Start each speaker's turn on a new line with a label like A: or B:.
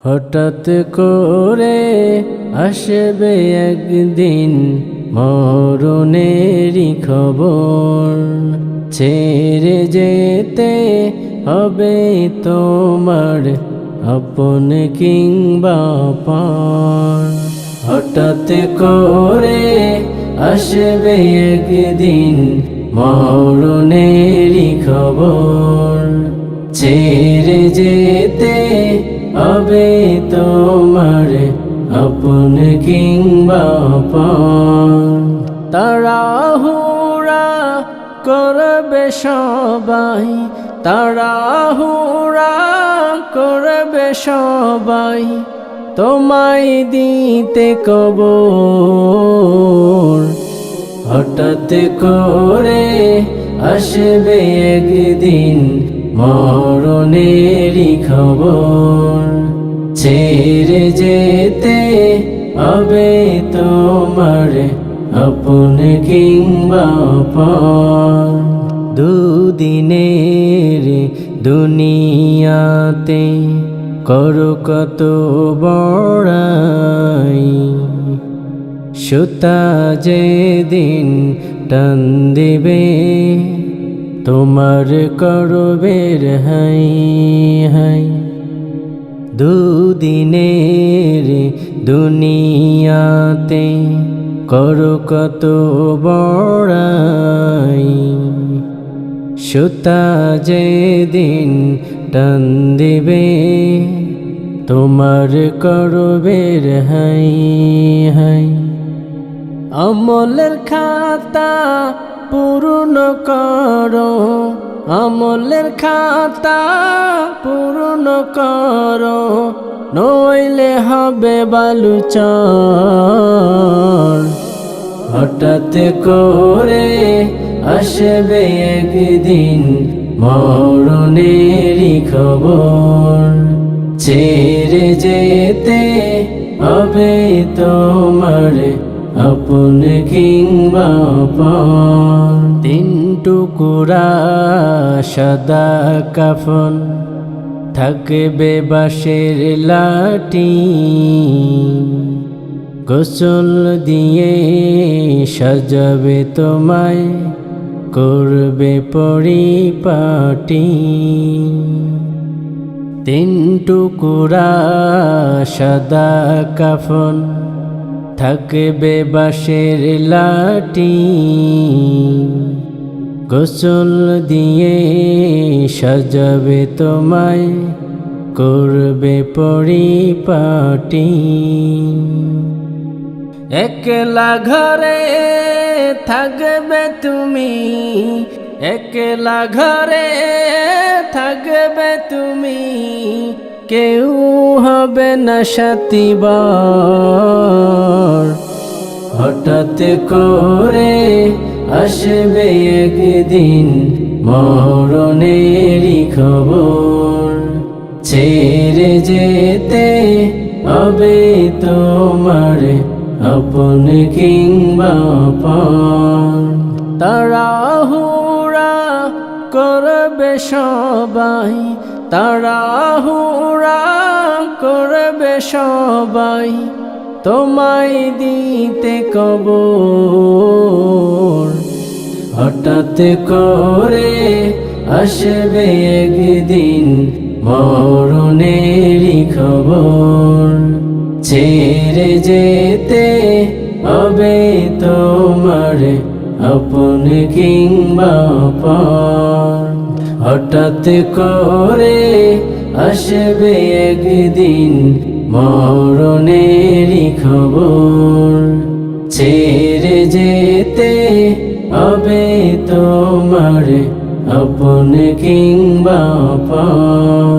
A: হঠাৎ করে আসবে একদিন মরণেরই খবর, ছেড়ে যেতে হবে তোমার আপন কিংবা পর। হঠাৎ করে আসবে একদিন মরণেরই খবর, ছেড়ে যেতে হবে তোমার আপন কিংবা পর। তাড়াহুড়া করবে সবাই, তাড়াহুড়া করবে সবাই তোমায় দিতে কবর। হঠাৎ করে আসবে একদিন মরণেরই খবর, ছেড়ে যেতে হবে তোমার আপন কিংবা পর। দুদিনের দুনিয়াতে করো কত বড়াই, সুতা যেদিন টান দিবে তোমার করবে হাই হাই। দুদিনের দুনিয়াতে করো কত বড়াই, সুতা যেদিন টান দিবে তোমার করবে হাই হাই। আমলের খাতা পূর্ণ করো, আমলের খাতা পূর্ণ করো, নইলে হবে বালুচর। হঠাৎ করে আসবে একদিন মরণেরই খবর, ছেড়ে যেতে হবে তোমার আপন কিংবা পর। তিন টুকরা সাদা কাফন থাকবে বাঁশের লাঠি, গোসল দিয়ে সাজাবে তোমায় করবে পরিপাটি। তিন টুকরা সাদা কাফন থাকবে বাঁশের লাঠি, গোসল দিয়ে সাজাবে তোমায় করবে পরিপাটি। একলা ঘরে থাকবে তুমি, একলা ঘরে থাকবে তুমি, কেউ হবে না সাথীবার। হঠাৎ করে আসবে একদিন মরণেরই খবর, ছেড়ে যেতে হবে তোমার আপন কিংবা পর। তাড়াহুড়া করবে সবাই, তাড়াহুড়া করবে সবাই তোমায় দিতে কবর। হঠাৎ করে আসবে একদিন মরণেরই খবর, ছেড়ে যেতে হবে তোমার আপন কিংবা পর। হঠাৎ করে আসবে একদিন মরণেরই খবর, ছেড়ে যেতে হবে তোমার আপন কিংবা পর।